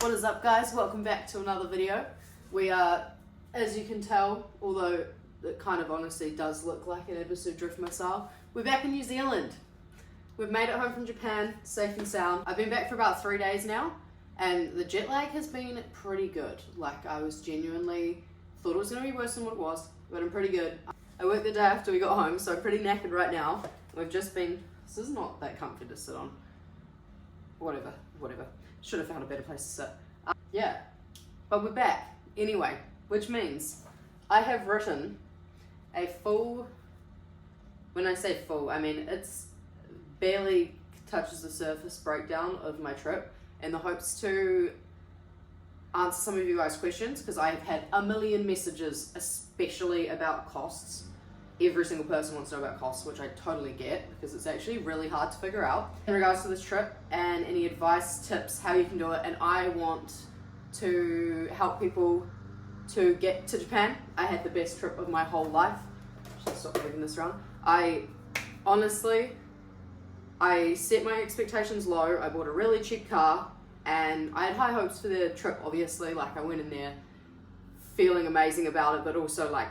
What is up, guys? Welcome back to another video. We are, as you can tell, although it kind of honestly does look like an Ebisu drift missile, we're back in New Zealand. We've made it home from Japan, safe and sound. I've been back for about 3 days now, and the jet lag has been pretty good. Like, I was genuinely thought it was going to be worse than what it was, but I'm pretty good. I worked the day after we got home, so I'm pretty knackered right now. We've just been, this is not that comfy to sit on. Whatever. Should have found a better place to sit. Yeah, but we're back anyway, which means I have written a full, when I say full, I mean it's barely touches the surface breakdown of my trip in the hopes to answer some of you guys' questions, because I have had a million messages, especially about costs. Every single person wants to know about costs, which I totally get, because it's actually really hard to figure out in regards to this trip, and any advice, tips, how you can do it. And I want to help people to get to Japan. I had the best trip of my whole life. Should stop moving this around. I set my expectations low. I bought a really cheap car, and I had high hopes for the trip, obviously. Like, I went in there feeling amazing about it, but also like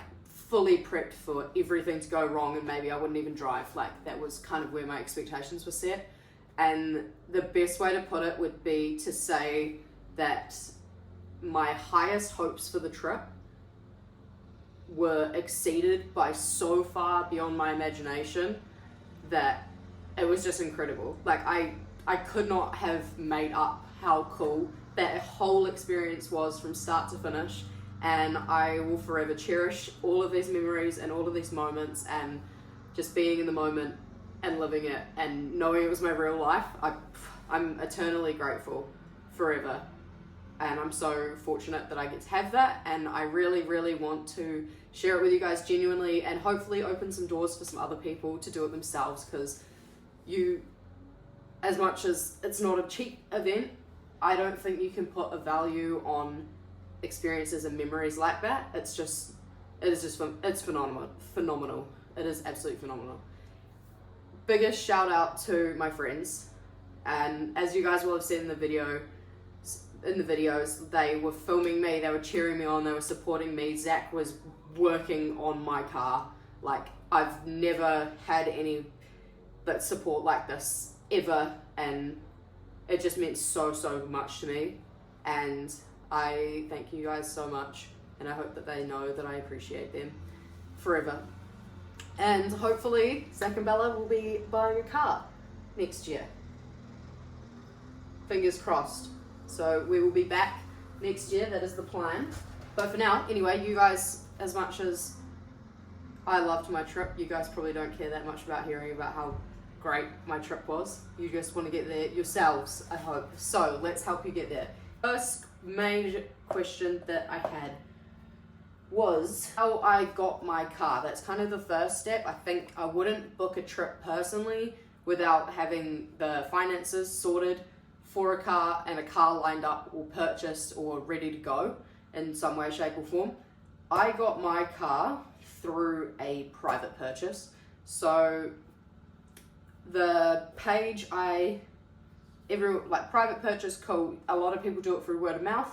fully prepped for everything to go wrong, and maybe I wouldn't even drive. Like, that was kind of where my expectations were set. And the best way to put it would be to say that my highest hopes for the trip were exceeded by so far beyond my imagination that it was just incredible. Like, I could not have made up how cool that whole experience was from start to finish. And I will forever cherish all of these memories and all of these moments, and just being in the moment and living it and knowing it was my real life. I'm eternally grateful forever. And I'm so fortunate that I get to have that. And I really, really want to share it with you guys genuinely, and hopefully open some doors for some other people to do it themselves. Because as much as it's not a cheap event, I don't think you can put a value on experiences and memories like that. It's phenomenal. It is absolutely phenomenal. Biggest shout out to my friends, and as you guys will have seen in the videos, they were filming me, they were cheering me on, they were supporting me. Zach was working on my car. Like, I've never had any support like this ever, and it just meant so much to me. And I thank you guys so much, and I hope that they know that I appreciate them forever. And hopefully Zach and Bella will be buying a car next year. Fingers crossed. So we will be back next year, that is the plan. But for now, anyway, you guys, as much as I loved my trip, you guys probably don't care that much about hearing about how great my trip was. You just want to get there yourselves, I hope. So let's help you get there. First major question that I had was how I got my car. That's kind of the first step. I think I wouldn't book a trip personally without having the finances sorted for a car, and a car lined up or purchased or ready to go in some way, shape or form. I got my car through a private purchase. So the page private purchase, cool. A lot of people do it through word of mouth.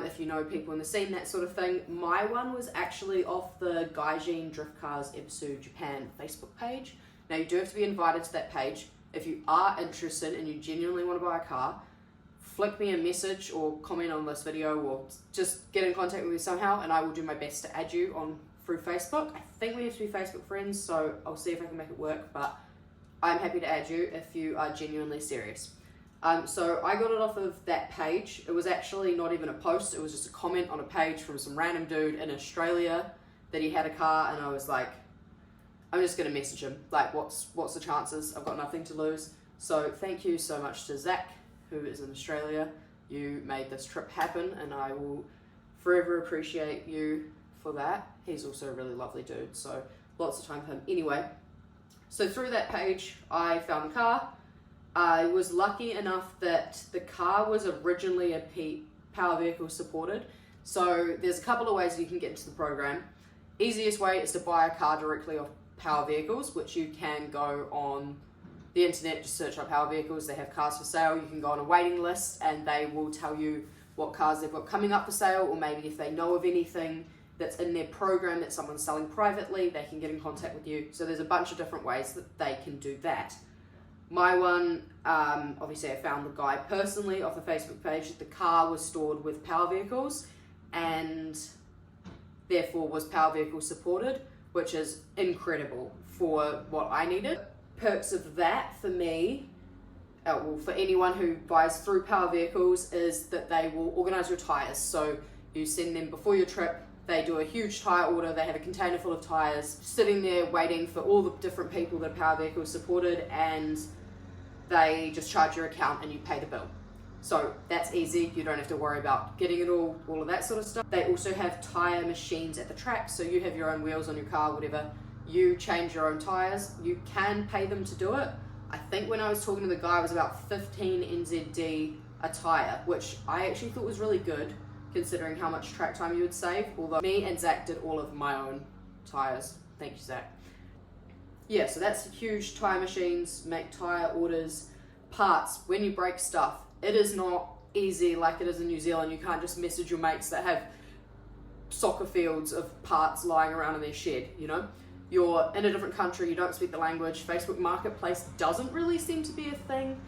If you know people in the scene, that sort of thing. My one was actually off the Gaijin Drift Cars Ebisu Japan Facebook page. Now, you do have to be invited to that page. If you are interested and you genuinely want to buy a car, flick me a message or comment on this video, or just get in contact with me somehow, and I will do my best to add you on through Facebook. I think we have to be Facebook friends, so I'll see if I can make it work, but I'm happy to add you if you are genuinely serious. So I got it off of that page. It was actually not even a post, it was just a comment on a page from some random dude in Australia that he had a car, and I was like, I'm just gonna message him. Like, what's the chances? I've got nothing to lose. So thank you so much to Zach, who is in Australia. You made this trip happen, and I will forever appreciate you for that. He's also a really lovely dude, so lots of time for him. Anyway, so through that page, I found the car. I was lucky enough that the car was originally a power vehicle supported. So there's a couple of ways you can get into the program. Easiest way is to buy a car directly off Power Vehicles, which you can go on the internet, just search up power vehicles. They have cars for sale. You can go on a waiting list and they will tell you what cars they've got coming up for sale, or maybe if they know of anything that's in their program that someone's selling privately, they can get in contact with you. So there's a bunch of different ways that they can do that. My one, obviously I found the guy personally off the Facebook page. The car was stored with power vehicles and therefore was power vehicle supported, which is incredible for what I needed. Perks of that for me, well, for anyone who buys through power vehicles, is that they will organize your tires. So you send them before your trip. They do a huge tire order. They have a container full of tires sitting there waiting for all the different people that power vehicles supported, and they just charge your account and you pay the bill. So that's easy. You don't have to worry about getting it all of that sort of stuff. They also have tire machines at the track. So you have your own wheels on your car, whatever. You change your own tires. You can pay them to do it. I think when I was talking to the guy, it was about 15 NZD a tire, which I actually thought was really good, considering how much track time you would save. Although me and Zach did all of my own tires. Thank you, Zach. Yeah, so that's huge. Tire machines, make tire orders, parts. When you break stuff, it is not easy like it is in New Zealand. You can't just message your mates that have soccer fields of parts lying around in their shed, you know? You're in a different country, you don't speak the language. Facebook Marketplace doesn't really seem to be a thing.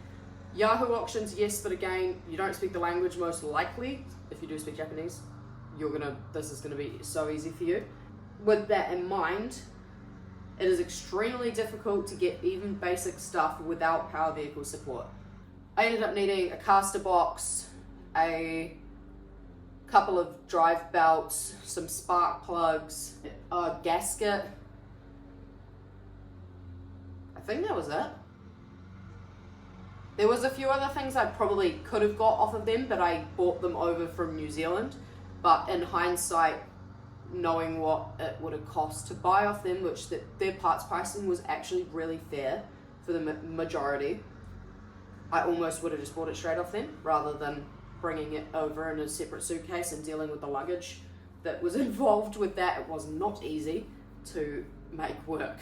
Yahoo Auctions, yes, but again, you don't speak the language most likely. If you do speak Japanese, this is gonna be so easy for you. With that in mind, it is extremely difficult to get even basic stuff without power vehicle support. I ended up needing a caster box, a couple of drive belts, some spark plugs, a gasket. I think that was it. There was a few other things I probably could have got off of them, but I bought them over from New Zealand. But in hindsight, knowing what it would have cost to buy off them, which their parts pricing was actually really fair for the majority, I almost would have just bought it straight off them rather than bringing it over in a separate suitcase and dealing with the luggage that was involved with that. It was not easy to make work.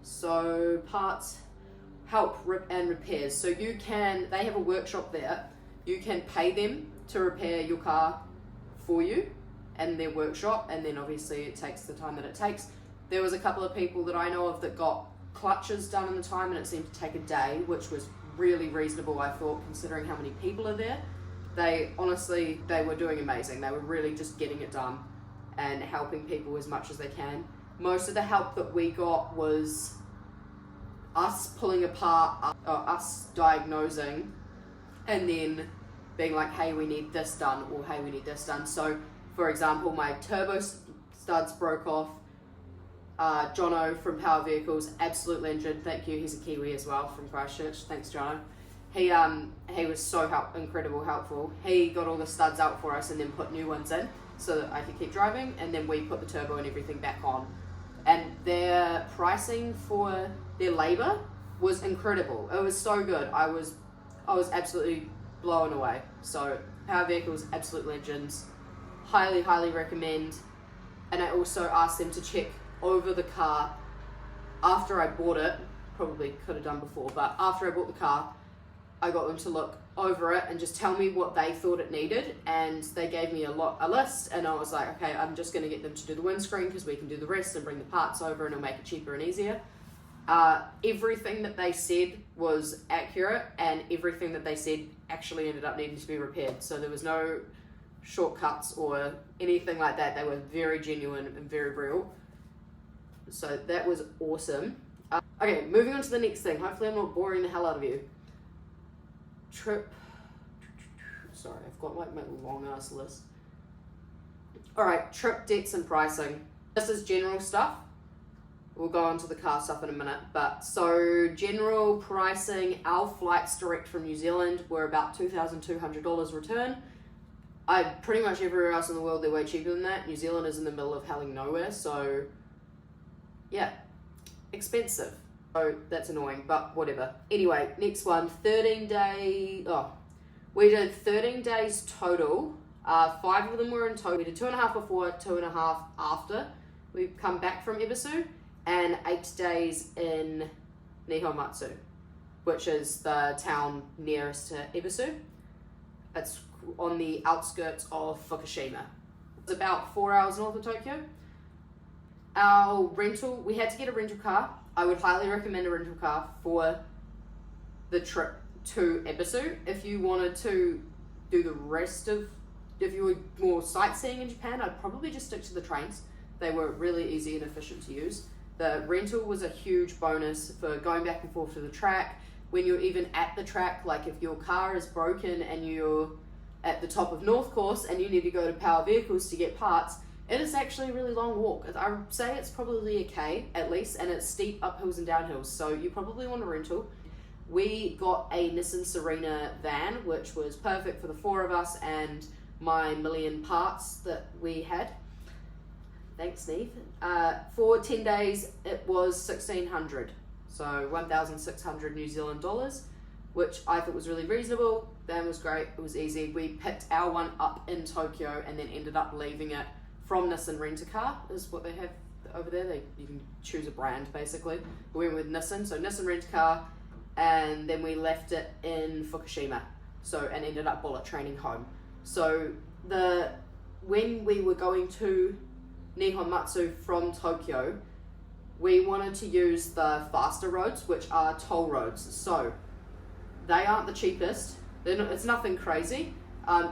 So parts, help and repairs. So they have a workshop there. You can pay them to repair your car for you in their workshop, and then obviously it takes the time that it takes. There was a couple of people that I know of that got clutches done in the time, and it seemed to take a day, which was really reasonable, I thought, considering how many people are there. They were doing amazing. They were really just getting it done and helping people as much as they can. Most of the help that we got was us pulling apart, us diagnosing, and then being like, hey, we need this done, or hey, we need this done. So, for example, my turbo studs broke off. Jono from Power Vehicles, absolute legend. Thank you. He's a Kiwi as well from Christchurch. Thanks, Jono. He was so helpful. He got all the studs out for us and then put new ones in so that I could keep driving, and then we put the turbo and everything back on. And their pricing for their labor was incredible. It was so good. I was absolutely blown away. So Power Vehicles, absolute legends. Highly, highly recommend. And I also asked them to check over the car after I bought it. Probably could have done before, but after I bought the car, I got them to look over it and just tell me what they thought it needed, and they gave me a list, and I was like, okay, I'm just going to get them to do the windscreen because we can do the rest and bring the parts over and it'll make it cheaper and easier. Everything that they said was accurate, and everything that they said actually ended up needing to be repaired, so there was no shortcuts or anything like that. They were very genuine and very real, so that was awesome. Okay, moving on to the next thing. Hopefully I'm not boring the hell out of you. Sorry, I've got like my long ass list. Alright, trip dates and pricing. This is general stuff. We'll go on to the car stuff in a minute. But so general pricing, our flights direct from New Zealand were about $2,200 return. Pretty much everywhere else in the world they're way cheaper than that. New Zealand is in the middle of helling nowhere, so yeah, expensive. So that's annoying, but whatever. Anyway, next one, we did 13 days total. 5 of them were in total. We did 2.5 before, 2.5 after we come back from Ebisu, and 8 days in Nihonmatsu, which is the town nearest to Ebisu. It's on the outskirts of Fukushima. It's about 4 hours north of Tokyo. Our rental, we had to get a rental car. I would highly recommend a rental car for the trip to Ebisu. If you wanted to do the rest of, if you were more sightseeing in Japan, I'd probably just stick to the trains. They were really easy and efficient to use. The rental was a huge bonus for going back and forth to the track. When you're even at the track, like if your car is broken and you're at the top of North Course and you need to go to Power Vehicles to get parts, it is actually a really long walk. I would say it's probably a K at least, and it's steep uphills and downhills, so you probably want a rental. We got a Nissan Serena van, which was perfect for the 4 of us and my million parts that we had. Thanks, Steve. For 10 days, it was 1,600, so 1,600 New Zealand dollars, which I thought was really reasonable. Van was great, it was easy. We picked our one up in Tokyo and then ended up leaving it from Nissan Rent-A-Car, is what they have over there. You can choose a brand, basically. We went with Nissan, so Nissan Rent-A-Car, and then we left it in Fukushima, and ended up bullet training home. So when we were going to Nihonmatsu from Tokyo, we wanted to use the faster roads, which are toll roads. So they aren't the cheapest. It's nothing crazy.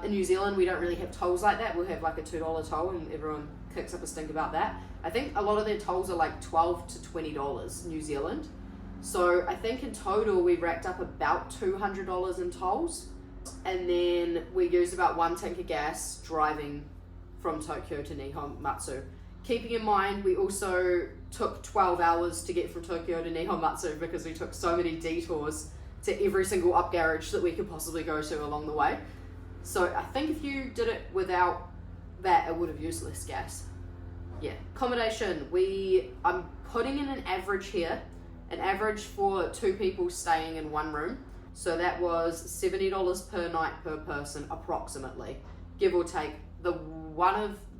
In New Zealand, we don't really have tolls like that. We'll have like a $2 toll and everyone kicks up a stink about that. I think a lot of their tolls are like $12 to $20 New Zealand. So I think in total we racked up about $200 in tolls. And then we used about 1 tank of gas driving from Tokyo to Nihonmatsu. Keeping in mind, we also took 12 hours to get from Tokyo to Nihonmatsu because we took so many detours to every single up garage that we could possibly go to along the way. So I think if you did it without that, it would have used less gas. Yeah. Accommodation, I'm putting in an average here, an average for 2 people staying in 1 room. So that was $70 per night per person, approximately, give or take. The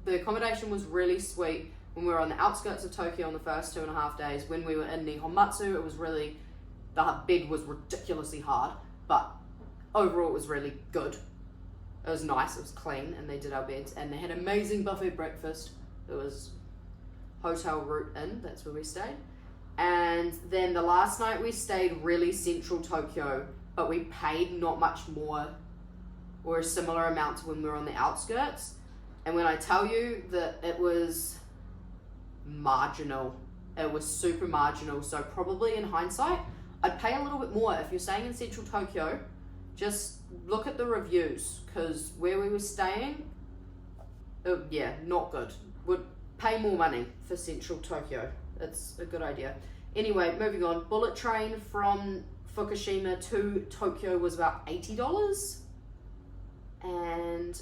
accommodation was really sweet when we were on the outskirts of Tokyo on the first 2.5 days. When we were in Nihonmatsu, it was really, the bed was ridiculously hard, but overall it was really good. It was nice, it was clean, and they did our beds, and they had amazing buffet breakfast. It was Hotel Route Inn, that's where we stayed. And then the last night we stayed really central Tokyo, but we paid not much more or a similar amount to when we were on the outskirts. And when I tell you that it was marginal, it was super marginal. So probably in hindsight, I'd pay a little bit more. If you're staying in central Tokyo, just look at the reviews, because where we were staying, not good. Would pay more money for central Tokyo. It's a good idea. Anyway, moving on. Bullet train from Fukushima to Tokyo was about $80. And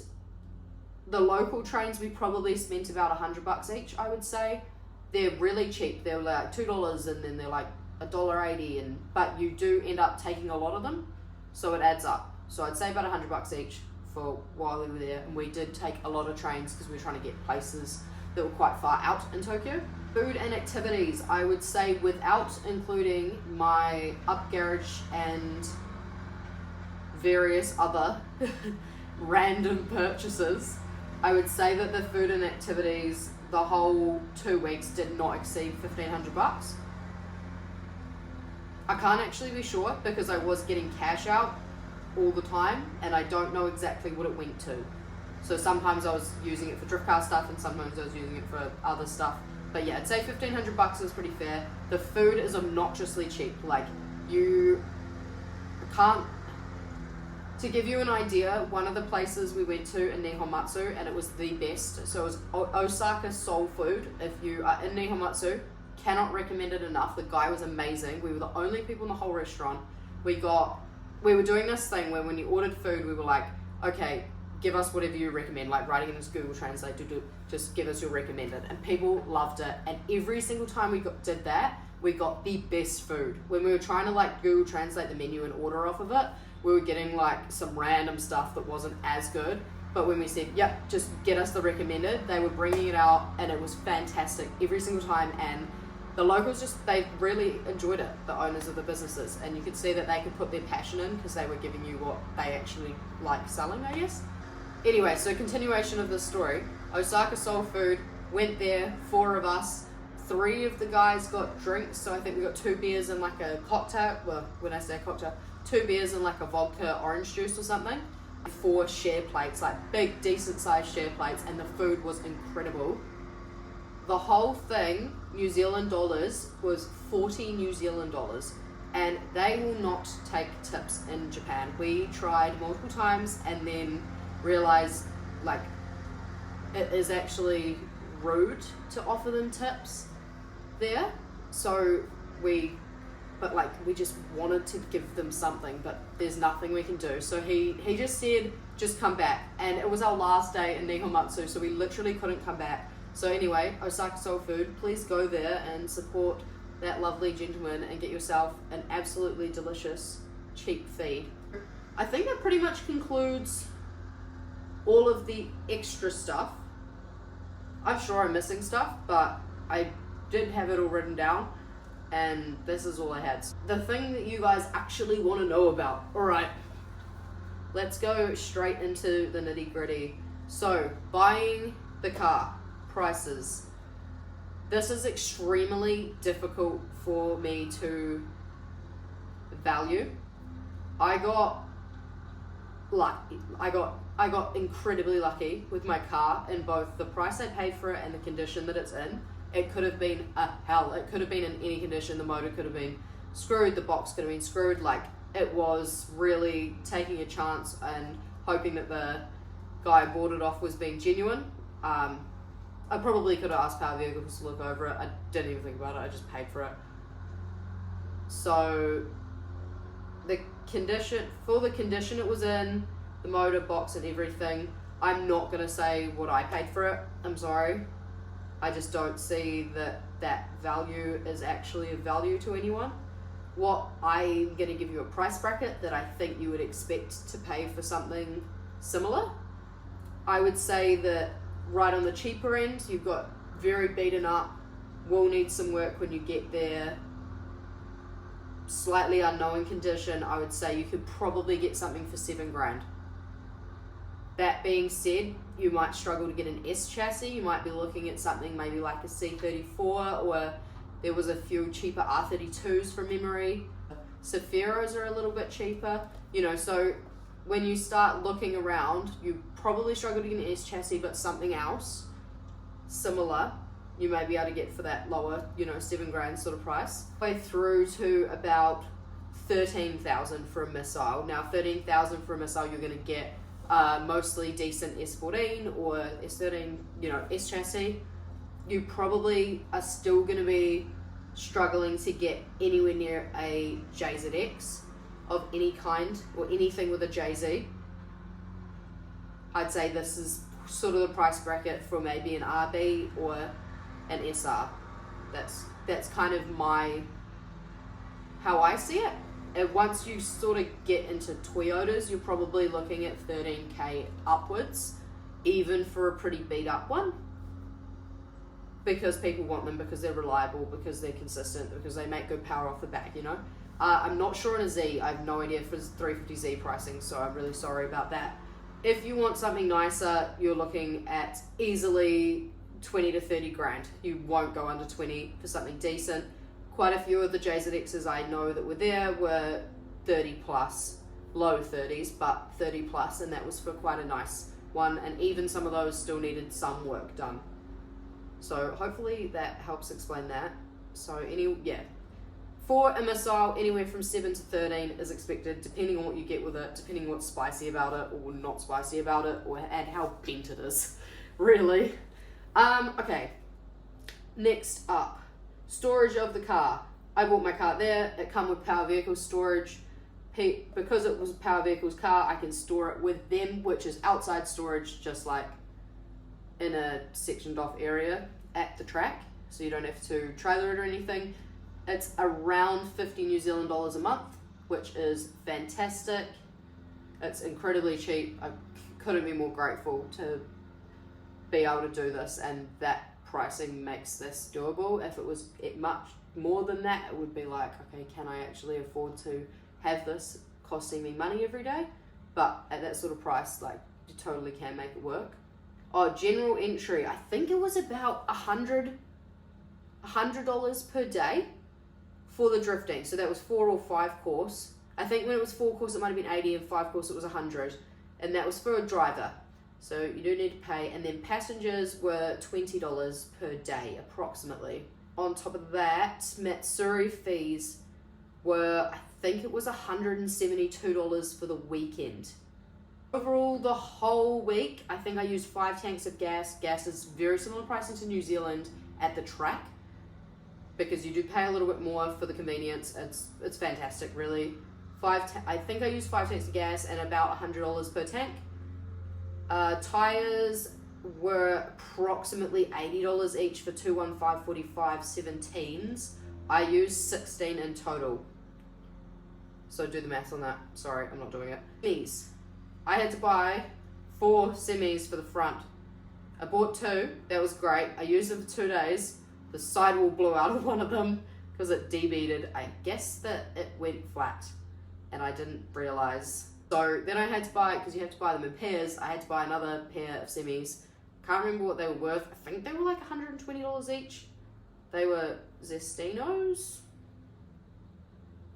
the local trains, we probably spent about $100 each, I would say. They're really cheap. They're like $2 and then they're like $1.80, but you do end up taking a lot of them, so it adds up. So I'd say about $100 each for while we were there, and we did take a lot of trains because we were trying to get places that were quite far out in Tokyo. Food and activities, I would say, without including my up garage and various other random purchases, I would say that the food and activities the whole 2 weeks did not exceed $1,500. I can't actually be sure because I was getting cash out all the time and I don't know exactly what it went to. So sometimes I was using it for drift car stuff and sometimes I was using it for other stuff. But yeah, I'd say $1,500 is pretty fair. The food is obnoxiously cheap. Like, you can't... To give you an idea, one of the places we went to in Nihonmatsu, and it was the best, so it was Osaka Soul Food. If you are in Nihonmatsu, cannot recommend it enough. The guy was amazing. We were the only people in the whole restaurant. We were doing this thing where when you ordered food, we were like, okay, give us whatever you recommend, like writing in this Google Translate, just give us your recommended. And people loved it. And every single time we did that, we got the best food. When we were trying to like Google Translate the menu and order off of it, we were getting like some random stuff that wasn't as good. But when we said, yep, just get us the recommended, they were bringing it out and it was fantastic every single time. And the locals they really enjoyed it, the owners of the businesses, and you could see that they could put their passion in because they were giving you what they actually like selling, I guess. Anyway, so continuation of this story. Osaka Soul Food, went there, 4 of us. 3 of the guys got drinks, so I think we got 2 beers and like a cocktail. Well, when I say cocktail, 2 beers and like a vodka orange juice or something. 4 share plates, like big, decent sized share plates, and the food was incredible. The whole thing, New Zealand dollars, was 40 New Zealand dollars, and they will not take tips in Japan. We tried multiple times and then realized like it is actually rude to offer them tips there, so we just wanted to give them something, but there's nothing we can do. So he just said just come back, and it was our last day in Nihomatsu, so we literally couldn't come back. So anyway, Osaka Soul Food, please go there and support that lovely gentleman and get yourself an absolutely delicious cheap feed. I think that pretty much concludes all of the extra stuff. I'm sure I'm missing stuff, but I did have it all written down, and this is all I had. The thing that you guys actually want to know about. Alright, let's go straight into the nitty gritty. So, buying the car, prices. This is extremely difficult for me to value. I got lucky. I got incredibly lucky with my car in both the price I paid for it and the condition that it's in. It could have been hell. It could have been in any condition. The motor could have been screwed. The box could have been screwed. Like, it was really taking a chance and hoping that the guy I bought it off was being genuine. I probably could have asked Power Vehicles to look over it. I didn't even think about it. I just paid for it. So the condition it was in, the motor, box and everything, I'm not going to say what I paid for it. I'm sorry. I just don't see that value is actually of value to anyone. What I'm going to give you a price bracket that I think you would expect to pay for something similar. I would say that right on the cheaper end, you've got very beaten up, will need some work when you get there, slightly unknown condition. I would say you could probably get something for $7,000. That being said, you might struggle to get an S chassis. You might be looking at something maybe like a C34, or there was a few cheaper R32s from memory. Sephiros are a little bit cheaper, so when you start looking around, you probably struggle to get an S chassis, but something else similar you may be able to get for that lower, $7,000 sort of price. Way through to about 13,000 for a missile. Now 13,000 for a missile, you're going to get mostly decent S14 or S13, S chassis. You probably are still going to be struggling to get anywhere near a JZX of any kind, or anything with a JZ. I'd say this is sort of the price bracket for maybe an RB or an SR. That's kind of how I see it. And once you sort of get into Toyotas, you're probably looking at 13k upwards, even for a pretty beat up one. Because people want them, because they're reliable, because they're consistent, because they make good power off the back, I'm not sure on a Z. I have no idea for 350Z pricing, so I'm really sorry about that. If you want something nicer, you're looking at easily 20 to 30 grand. You won't go under 20 for something decent. Quite a few of the JZXs I know that were there were 30 plus, low 30s, but 30 plus, and that was for quite a nice one, and even some of those still needed some work done. So hopefully that helps explain that. So for a missile, anywhere from 7 to 13 is expected, depending on what you get with it, depending on what's spicy about it or not spicy about it, and how bent it is, really. Okay, next up, storage of the car. I bought my car there. It come with Power Vehicles storage. Because it was Power Vehicles car, I can store it with them, which is outside storage, just like in a sectioned off area at the track, so you don't have to trailer it or anything. It's around 50 New Zealand dollars a month, which is fantastic. It's incredibly cheap. I couldn't be more grateful to be able to do this, and that pricing makes this doable. If it was much more than that, it would be like, okay, can I actually afford to have this costing me money every day? But at that sort of price, like, you totally can make it work. Oh, general entry, I think it was about $100 per day for the drifting. So that was 4 or 5 course. I think when it was 4 course, it might have been 80, and 5 course, it was 100. And that was for a driver. So you do need to pay. And then passengers were $20 per day, approximately. On top of that, Matsuri fees were, I think it was $172 for the weekend. Overall, the whole week, I think I used 5 tanks of gas. Gas is very similar pricing to New Zealand at the track, because you do pay a little bit more for the convenience. It's fantastic, really. I think I used 5 tanks of gas and about $100 per tank. Tires were approximately $80 each for 215/45 17s. I used 16 in total. So do the math on that. Sorry, I'm not doing it. Semis. I had to buy 4 semis for the front. I bought 2. That was great. I used them for 2 days. The sidewall blew out of one of them because it debeaded. I guess that it went flat and I didn't realize. So then I had to buy, because you have to buy them in pairs, I had to buy another pair of semis. Can't remember what they were worth. I think they were like $120 each. They were Zestinos.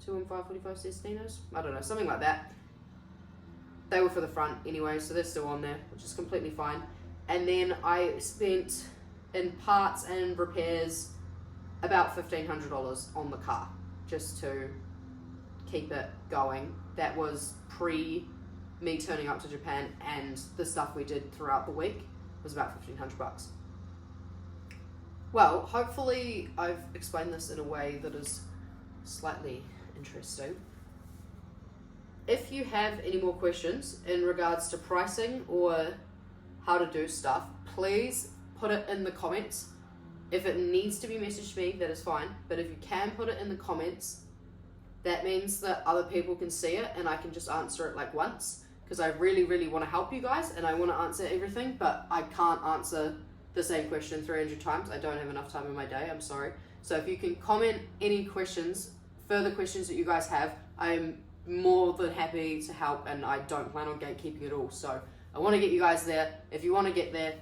215/45 Zestinos. I don't know, something like that. They were for the front anyway, so they're still on there, which is completely fine. And then I spent, in parts and repairs, about $1,500 on the car, just to keep it going. That was pre me turning up to Japan, and the stuff we did throughout the week was about $1,500. Well, hopefully I've explained this in a way that is slightly interesting. If you have any more questions in regards to pricing or how to do stuff, please put it in the comments. If it needs to be messaged to me, that is fine. But if you can put it in the comments, that means that other people can see it and I can just answer it like once. Because I really, really want to help you guys and I want to answer everything, but I can't answer the same question 300 times. I don't have enough time in my day, I'm sorry. So if you can comment any questions, further questions that you guys have, I'm more than happy to help, and I don't plan on gatekeeping at all. So I want to get you guys there. If you want to get there,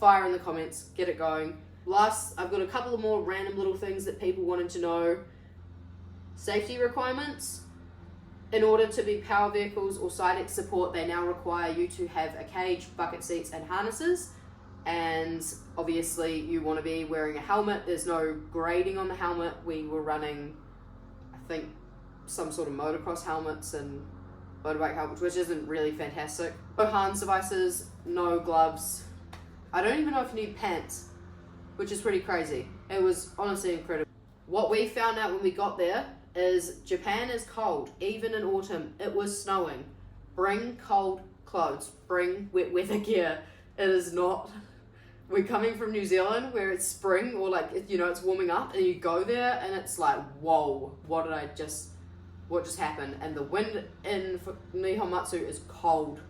fire in the comments, get it going. Last, I've got a couple of more random little things that people wanted to know. Safety requirements. In order to be power vehicles or Sidex support, they now require you to have a cage, bucket seats and harnesses. And obviously you want to be wearing a helmet. There's no grading on the helmet. We were running, I think, some sort of motocross helmets and motorbike helmets, which isn't really fantastic. No harness devices, no gloves. I don't even know if you need pants, which is pretty crazy. It was honestly incredible. What we found out when we got there is Japan is cold, even in autumn. It was snowing. Bring cold clothes, bring wet weather gear. It is not, we're coming from New Zealand where it's spring, or like, you know, it's warming up, and you go there and it's like, whoa, what just happened? And the wind in Nihonmatsu is cold.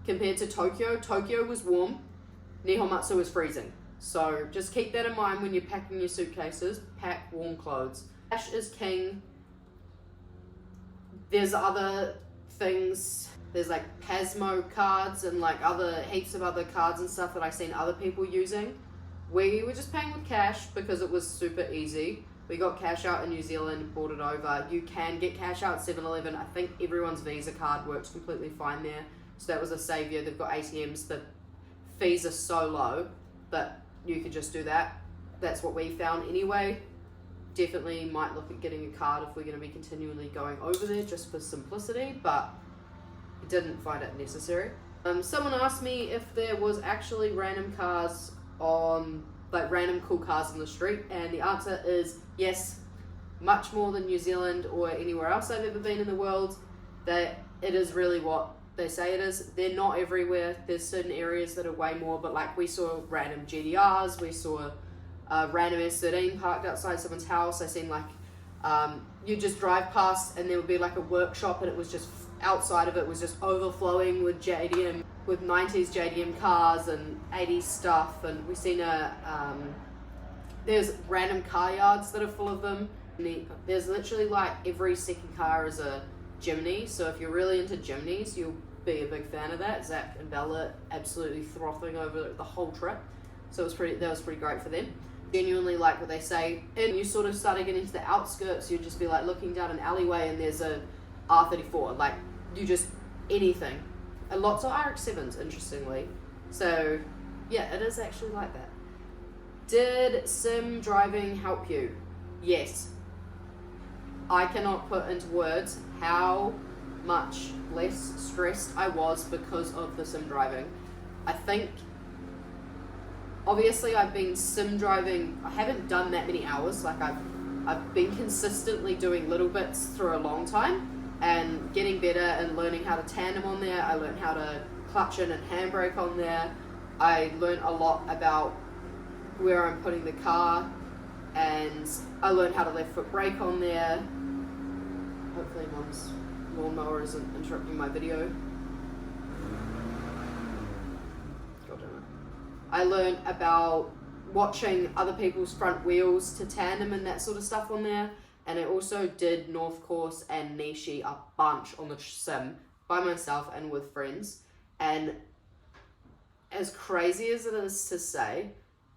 Compared to Tokyo, Tokyo was warm, Nihonmatsu was freezing. So just keep that in mind when you're packing your suitcases. Pack warm clothes. Cash is king. There's other things. There's like Pasmo cards and like other heaps of other cards and stuff that I've seen other people using. We were just paying with cash because it was super easy. We got cash out in New Zealand, brought it over. You can get cash out at 7-Eleven. I think everyone's Visa card works completely fine there. So that was a savior. They've got ATMs. The fees are so low that you could just do that. That's what we found anyway. Definitely might look at getting a card if we're going to be continually going over there just for simplicity, but didn't find it necessary. Someone asked me if there was actually random cars on, like random cool cars on the street, and the answer is yes, much more than New Zealand or anywhere else I've ever been in the world. That it is really what they say it is. They're not everywhere. There's certain areas that are way more, but like we saw random GDRs, we saw random S13 parked outside someone's house. I seen like you just drive past and there would be like a workshop and it was just outside of it was just overflowing with JDM, with 90s JDM cars and 80s stuff. And we've seen there's random car yards that are full of them. There's literally like every second car is a Jimny, so if you're really into Jimnys, you'll be a big fan of that. Zach and Bella absolutely frothing over the whole trip, so that was pretty great for them. Genuinely like what they say, and you sort of started getting to the outskirts, you'd just be like looking down an alleyway and there's a R34, like you just anything, and lots of RX-7s interestingly. So yeah, it is actually like that. Did sim driving help you? Yes. I cannot put into words how much less stressed I was because of the sim driving. I think, obviously I've been sim driving, I haven't done that many hours, like I've been consistently doing little bits through a long time and getting better and learning how to tandem on there. I learned how to clutch in and handbrake on there. I learned a lot about where I'm putting the car, and I learned how to left foot brake on there. Hopefully Mum's lawnmower isn't interrupting my video. God damn it. I learned about watching other people's front wheels to tandem and that sort of stuff on there. And I also did North Course and Nishi a bunch on the sim by myself and with friends. And as crazy as it is to say,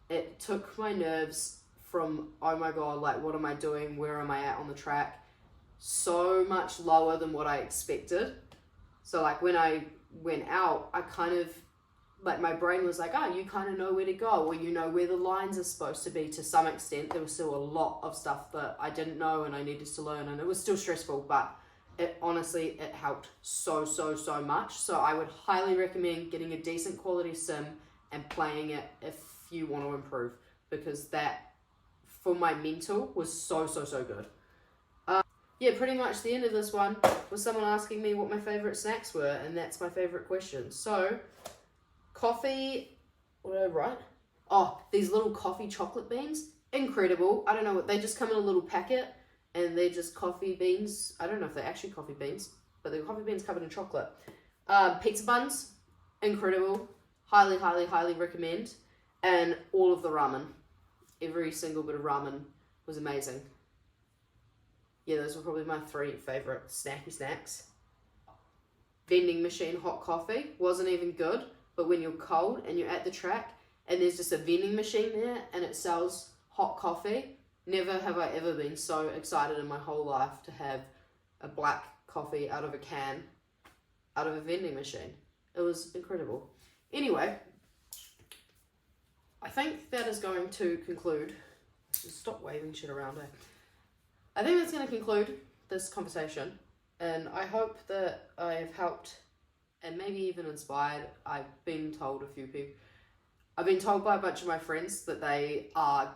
it took my nerves from, oh my god, like what am I doing? Where am I at on the track? So much lower than what I expected. So like when I went out, I kind of, like my brain was like, oh, you kind of know where to go, or you know where the lines are supposed to be to some extent. There was still a lot of stuff that I didn't know and I needed to learn, and it was still stressful, but it honestly, it helped so much. So I would highly recommend getting a decent quality sim and playing it if you want to improve, because that, for my mental, was so good. Yeah, pretty much the end of this one was someone asking me what my favourite snacks were, and that's my favourite question. So, coffee, what did I write? Oh, these little coffee chocolate beans, incredible. I don't know, they just come in a little packet, and they're just coffee beans. I don't know if they're actually coffee beans, but they're coffee beans covered in chocolate. Pizza buns, incredible. Highly recommend. And all of the ramen. Every single bit of ramen was amazing. Yeah, those were probably my 3 favourite snacky snacks. Vending machine hot coffee wasn't even good, but when you're cold and you're at the track and there's just a vending machine there and it sells hot coffee, never have I ever been so excited in my whole life to have a black coffee out of a can, out of a vending machine. It was incredible. Anyway, I think that is going to conclude. Stop waving shit around, eh? I think that's going to conclude this conversation, and I hope that I have helped and maybe even inspired. I've been told by a bunch of my friends that they are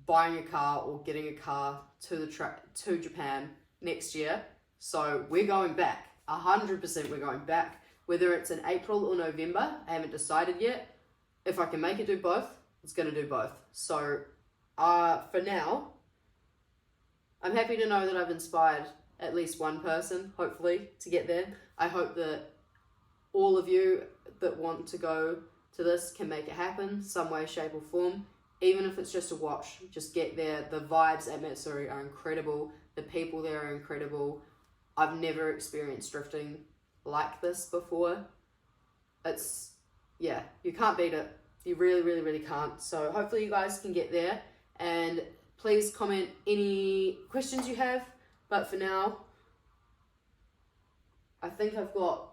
buying a car or getting a car to Japan next year. So we're going back. 100% we're going back. Whether it's in April or November, I haven't decided yet. If I can make it do both, it's going to do both. So for now, I'm happy to know that I've inspired at least one person, hopefully, to get there. I hope that all of you that want to go to this can make it happen, some way, shape or form. Even if it's just a watch, just get there. The vibes at Matsuri are incredible. The people there are incredible. I've never experienced drifting like this before. Yeah, you can't beat it. You really can't. So hopefully you guys can get there, and please comment any questions you have. But for now, I think I've got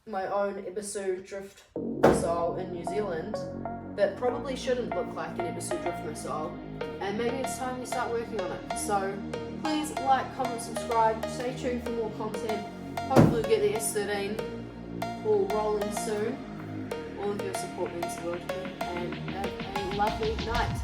my own Ebisu drift missile in New Zealand that probably shouldn't look like an Ebisu drift missile, and maybe it's time we start working on it. So please like, comment, subscribe, stay tuned for more content. Hopefully we'll get the S13 all rolling soon. All of your support means the world to me, and have a lovely night.